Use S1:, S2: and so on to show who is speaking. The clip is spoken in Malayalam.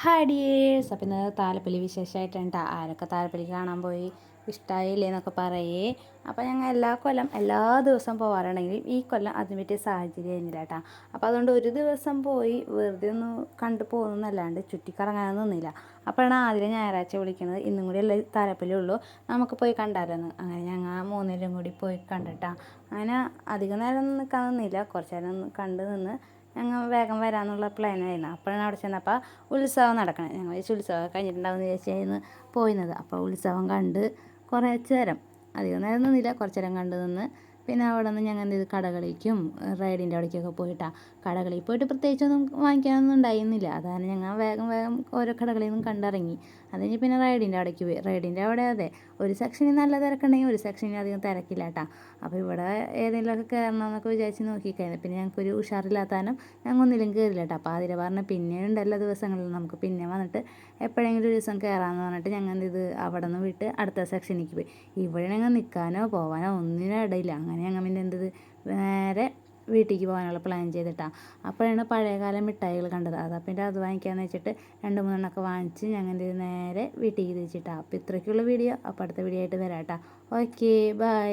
S1: Hi dears. അപ്പം ഇന്ന് താലപ്പൊലി വിശേഷമായിട്ടാണ് ട്ടോ. ആരൊക്കെ താലപ്പൊലി കാണാൻ പോയി, ഇഷ്ടമായില്ലേ എന്നൊക്കെ പറയേ. അപ്പോൾ ഞങ്ങൾ എല്ലാ കൊല്ലം എല്ലാ ദിവസവും പോകാറുണ്ടെങ്കിൽ ഈ കൊല്ലം അതിന് പറ്റിയ സാഹചര്യം ആയിരുന്നില്ല കേട്ടോ. അപ്പോൾ അതുകൊണ്ട് ഒരു ദിവസം പോയി വെറുതെ ഒന്ന് കണ്ടു പോകുന്നല്ലാണ്ട് ചുറ്റിക്കറങ്ങാനൊന്നും നിന്നില്ല. അപ്പോഴാണ് ആദ്യം ഞായറാഴ്ച വിളിക്കുന്നത്, ഇന്നും കൂടി അല്ലേ താലപ്പൊലി ഉള്ളൂ, നമുക്ക് പോയി കണ്ടാലോന്ന്. അങ്ങനെ ഞങ്ങൾ മൂന്നുപേരും കൂടി പോയി കണ്ടിട്ടാ. അങ്ങനെ അധികം നേരം നിൽക്കാൻ നിന്നില്ല, കുറച്ച് നേരം കണ്ട് നിന്ന് ഞങ്ങൾ വേഗം വരാമെന്നുള്ള പ്ലാനായിരുന്നു. അപ്പോഴാണ് അവിടെ ചെന്നപ്പോൾ ഉത്സവം നടക്കണം. ഞങ്ങൾ വിചാരിച്ചു ഉത്സവം കഴിഞ്ഞിട്ടുണ്ടാവും എന്ന് വിചാരിച്ചായിരുന്നു പോയിരുന്നത്. അപ്പോൾ ഉത്സവം കണ്ട് കുറച്ച് നേരം, അധികം നേരം നിന്നില്ല, കുറച്ച് നേരം കണ്ട് നിന്ന് പിന്നെ അവിടെ നിന്ന് ഞങ്ങൾ എന്ത് ചെയ്തു, കടകളിലേക്കും റൈഡിൻ്റെ അവിടേക്കൊക്കെ പോയിട്ടാണ്. കടകളിൽ പോയിട്ട് പ്രത്യേകിച്ചൊന്നും വാങ്ങിക്കാനൊന്നും ഉണ്ടായിരുന്നില്ല. അതാണ് ഞങ്ങൾ വേഗം വേഗം ഓരോ കടകളിൽ നിന്നും കണ്ടിറങ്ങി. അത് കഴിഞ്ഞ് പിന്നെ റൈഡിൻ്റെ അവിടേക്ക് പോയി. റൈഡിൻ്റെ അവിടെ അതെ, ഒരു സെക്ഷനിൽ നല്ല തിരക്കുണ്ടെങ്കിൽ ഒരു സെക്ഷനിൽ അധികം തിരക്കില്ല കേട്ടോ. അപ്പോൾ ഇവിടെ ഏതെങ്കിലുമൊക്കെ കയറണം എന്നൊക്കെ വിചാരിച്ച് നോക്കിക്കഴിഞ്ഞു. പിന്നെ ഞങ്ങൾക്കൊരു ഉഷാറില്ലാത്താനും ഞങ്ങൾ ഒന്നിലും കയറില്ല കേട്ടോ. അപ്പോൾ അതിൽ പറഞ്ഞ് പിന്നെ ഉണ്ടല്ലോ ദിവസങ്ങളിൽ നമുക്ക് പിന്നെ വന്നിട്ട് എപ്പോഴെങ്കിലും ഒരു ദിവസം കയറാമെന്ന് പറഞ്ഞിട്ട് ഞങ്ങൾ എന്ത് ചെയ്ത് അവിടെ നിന്ന് വിട്ട് അടുത്ത സെക്ഷനിലേക്ക് പോയി. ഇവിടെ ഞങ്ങൾ നിൽക്കാനോ പോകാനോ ഒന്നിനും ഇടയില്ല. അങ്ങനെ ഞങ്ങൾ പിന്നെ എന്ത് ചെയ്ത് നേരെ വീട്ടിലേക്ക് പോകാനുള്ള പ്ലാൻ ചെയ്തിട്ടാണ്. അപ്പോഴാണ് പഴയകാല മിഠായികൾ കണ്ടത്. പിന്നെ അത് വാങ്ങിക്കാമെന്ന് വെച്ചിട്ട് 2-3 വാങ്ങിച്ച് ഞങ്ങൾ എന്ത് ചെയ്ത് നേരെ വീട്ടിലേക്ക് തിരിച്ചിട്ടാണ്. അപ്പോൾ ഇത്രയ്ക്കുള്ള വീഡിയോ. അപ്പോൾ അടുത്ത വീഡിയോ ആയിട്ട് വരാം കേട്ടോ. Okay, by.